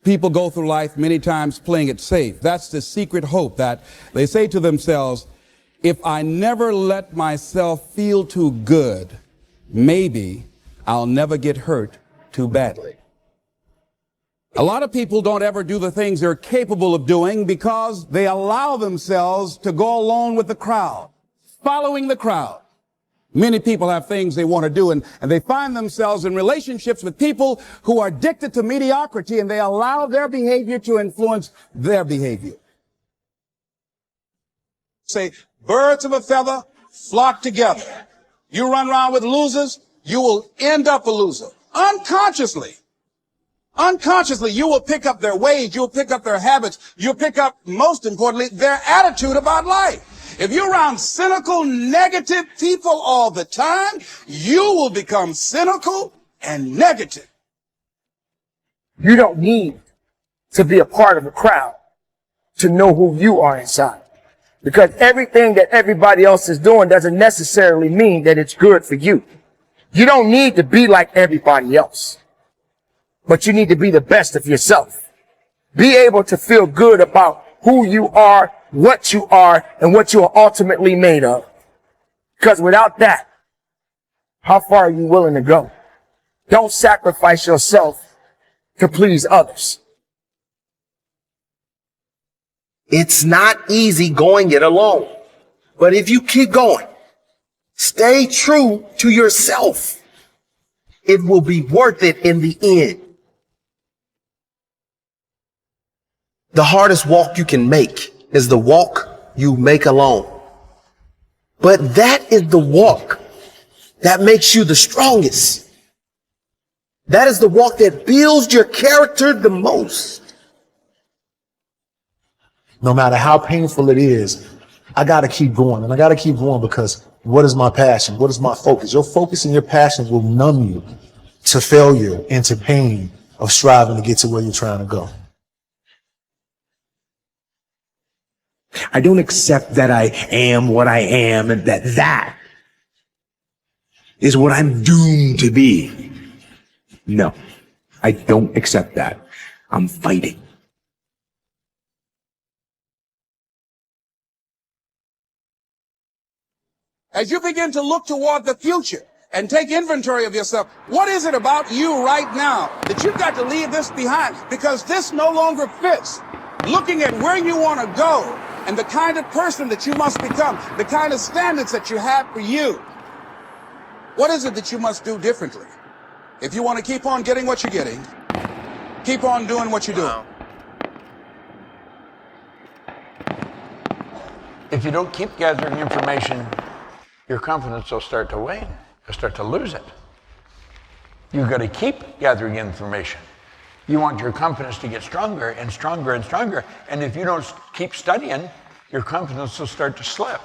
People go through life many times playing it safe. That's the secret hope that they say to themselves, if I never let myself feel too good, maybe I'll never get hurt too badly. A lot of people don't ever do the things they're capable of doing because they allow themselves to go along with the crowd, following the crowd. Many people have things they want to do, and they find themselves in relationships with people who are addicted to mediocrity, and they allow their behavior to influence their behavior. Say, birds of a feather flock together. You run around with losers, you will end up a loser. Unconsciously, you will pick up their ways, you'll pick up their habits, you'll pick up, most importantly, their attitude about life. If you're around cynical, negative people all the time, you will become cynical and negative. You don't need to be a part of a crowd to know who you are inside. Because everything that everybody else is doing doesn't necessarily mean that it's good for you. You don't need to be like everybody else, but you need to be the best of yourself. Be able to feel good about who you are, what you are, and what you are ultimately made of. Because without that, how far are you willing to go? Don't sacrifice yourself to please others. It's not easy going it alone. But if you keep going, stay true to yourself, it will be worth it in the end. The hardest walk you can make is the walk you make alone. But that is the walk that makes you the strongest. That is the walk that builds your character the most. No matter how painful it is, I got to keep going. And I got to keep going because what is my passion? What is my focus? Your focus and your passion will numb you to failure and to pain of striving to get to where you're trying to go. I don't accept that I am what I am and that is what I'm doomed to be. No, I don't accept that. I'm fighting. As you begin to look toward the future and take inventory of yourself, what is it about you right now that you've got to leave this behind? Because this no longer fits. Looking at where you want to go and the kind of person that you must become, the kind of standards that you have for you. What is it that you must do differently? If you want to keep on getting what you're getting, keep on doing what you're doing. If you don't keep gathering information, your confidence will start to wane. You'll start to lose it. You've got to keep gathering information. You want your confidence to get stronger and stronger and stronger. And if you don't keep studying, your confidence will start to slip.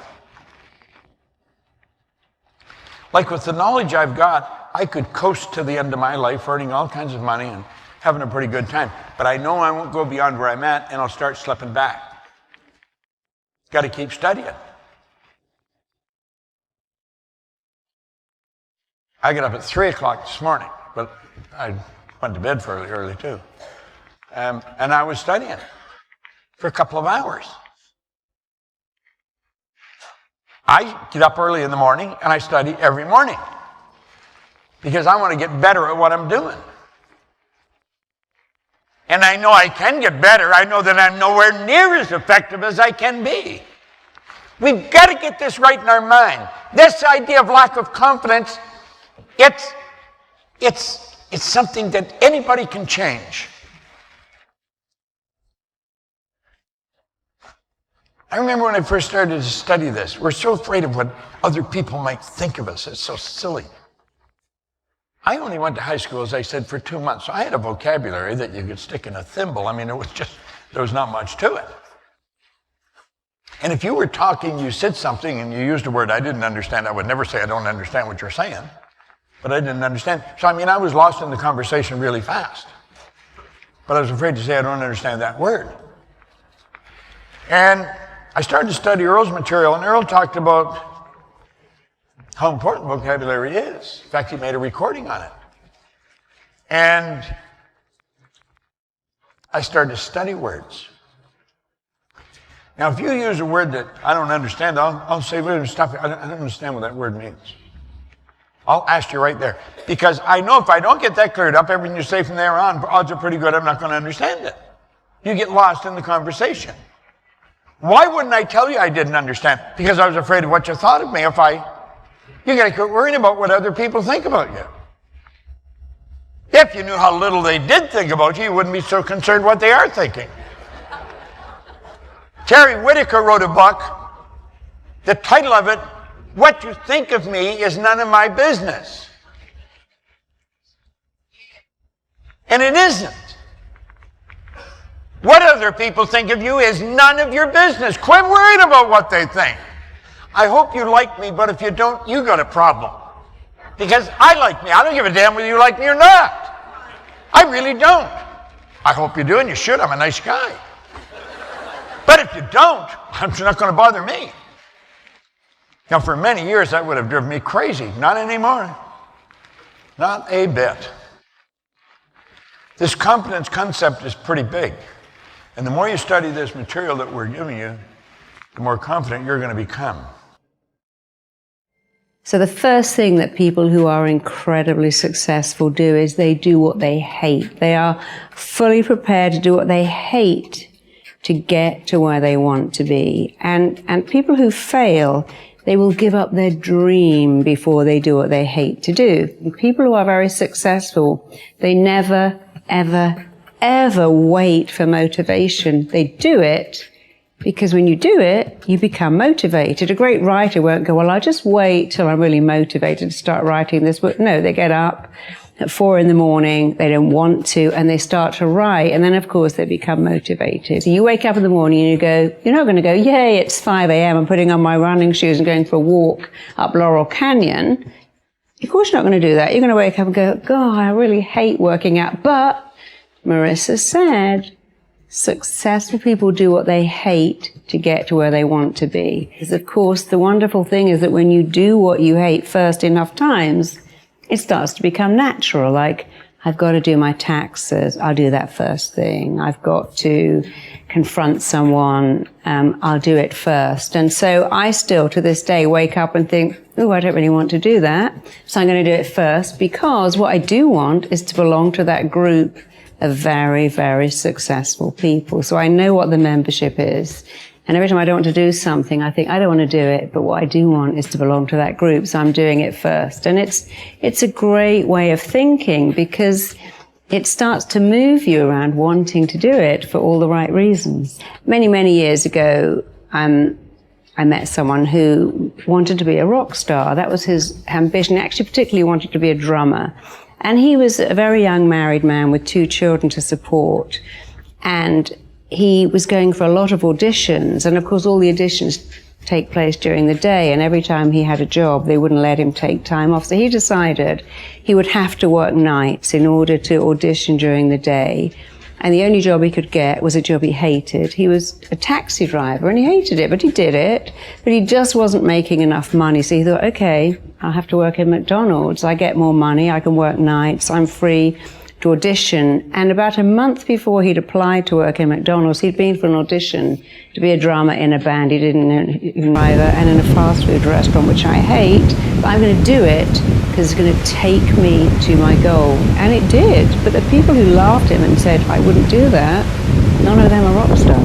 Like with the knowledge I've got, I could coast to the end of my life earning all kinds of money and having a pretty good time. But I know I won't go beyond where I'm at and I'll start slipping back. Got to keep studying. I got up at 3 o'clock this morning, but I went to bed fairly early too. And I was studying for a couple of hours. I get up early in the morning and I study every morning because I want to get better at what I'm doing. And I know I can get better. I know that I'm nowhere near as effective as I can be. We've got to get this right in our mind. This idea of lack of confidence, it's something that anybody can change. I remember when I first started to study this, we're so afraid of what other people might think of us. It's so silly. I only went to high school, as I said, for 2 months. So I had a vocabulary that you could stick in a thimble. I mean, there was not much to it. And if you were talking, you said something and you used a word I didn't understand, I would never say I don't understand what you're saying. But I didn't understand. So, I was lost in the conversation really fast. But I was afraid to say I don't understand that word. And I started to study Earl's material, and Earl talked about how important vocabulary is. In fact, he made a recording on it. And I started to study words. Now, if you use a word that I don't understand, I'll say, stop it. I don't understand what that word means. I'll ask you right there. Because I know if I don't get that cleared up, everything you say from there on, odds are pretty good I'm not going to understand it. You get lost in the conversation. Why wouldn't I tell you I didn't understand? Because I was afraid of what you thought of me. You got to quit worrying about what other people think about you. If you knew how little they did think about you, you wouldn't be so concerned what they are thinking. Terry Whitaker wrote a book. The title of it, What You Think of Me Is None of My Business. And it isn't. What other people think of you is none of your business. Quit worrying about what they think. I hope you like me, but if you don't, you got a problem. Because I like me. I don't give a damn whether you like me or not. I really don't. I hope you do, and you should. I'm a nice guy. But if you don't, it's not going to bother me. Now, for many years, that would have driven me crazy. Not anymore. Not a bit. This confidence concept is pretty big. And the more you study this material that we're giving you, the more confident you're going to become. So the first thing that people who are incredibly successful do is they do what they hate. They are fully prepared to do what they hate to get to where they want to be. And people who fail, they will give up their dream before they do what they hate to do. And people who are very successful, they never, ever, ever wait for motivation. They do it because when you do it, you become motivated. A great writer won't go, well, I'll just wait till I'm really motivated to start writing this book. No, they get up at 4 a.m, they don't want to, and they start to write, and then of course they become motivated. So you wake up in the morning and you go, you're not going to go, yay, it's 5 a.m, I'm putting on my running shoes and going for a walk up Laurel Canyon. Of course you're not going to do that. You're going to wake up and go, God, I really hate working out. But Marissa said, successful people do what they hate to get to where they want to be. Because of course the wonderful thing is that when you do what you hate first enough times, it starts to become natural. Like, I've got to do my taxes. I'll do that first thing. I've got to confront someone. I'll do it first. And so I still, to this day, wake up and think, oh, I don't really want to do that. So I'm going to do it first, because what I do want is to belong to that group of very, very successful people. So I know what the membership is. And every time I don't want to do something, I think, I don't want to do it, but what I do want is to belong to that group, so I'm doing it first. And it's a great way of thinking, because it starts to move you around wanting to do it for all the right reasons. Many, many years ago, I met someone who wanted to be a rock star. That was his ambition. He actually particularly wanted to be a drummer. And he was a very young married man with 2 children to support. And he was going for a lot of auditions, and of course all the auditions take place during the day, and every time he had a job they wouldn't let him take time off. So he decided he would have to work nights in order to audition during the day, and the only job he could get was a job he hated. He was a taxi driver and he hated it, but he did it, but he just wasn't making enough money. So he thought, okay, I'll have to work in McDonald's. I get more money, I can work nights, I'm free to audition. And about a month before he'd applied to work in McDonald's, he'd been for an audition to be a drummer in a band he didn't even either, and in a fast food restaurant, which I hate, but I'm going to do it because it's going to take me to my goal. And it did. But the people who laughed at him and said, I wouldn't do that, none of them are rock stars.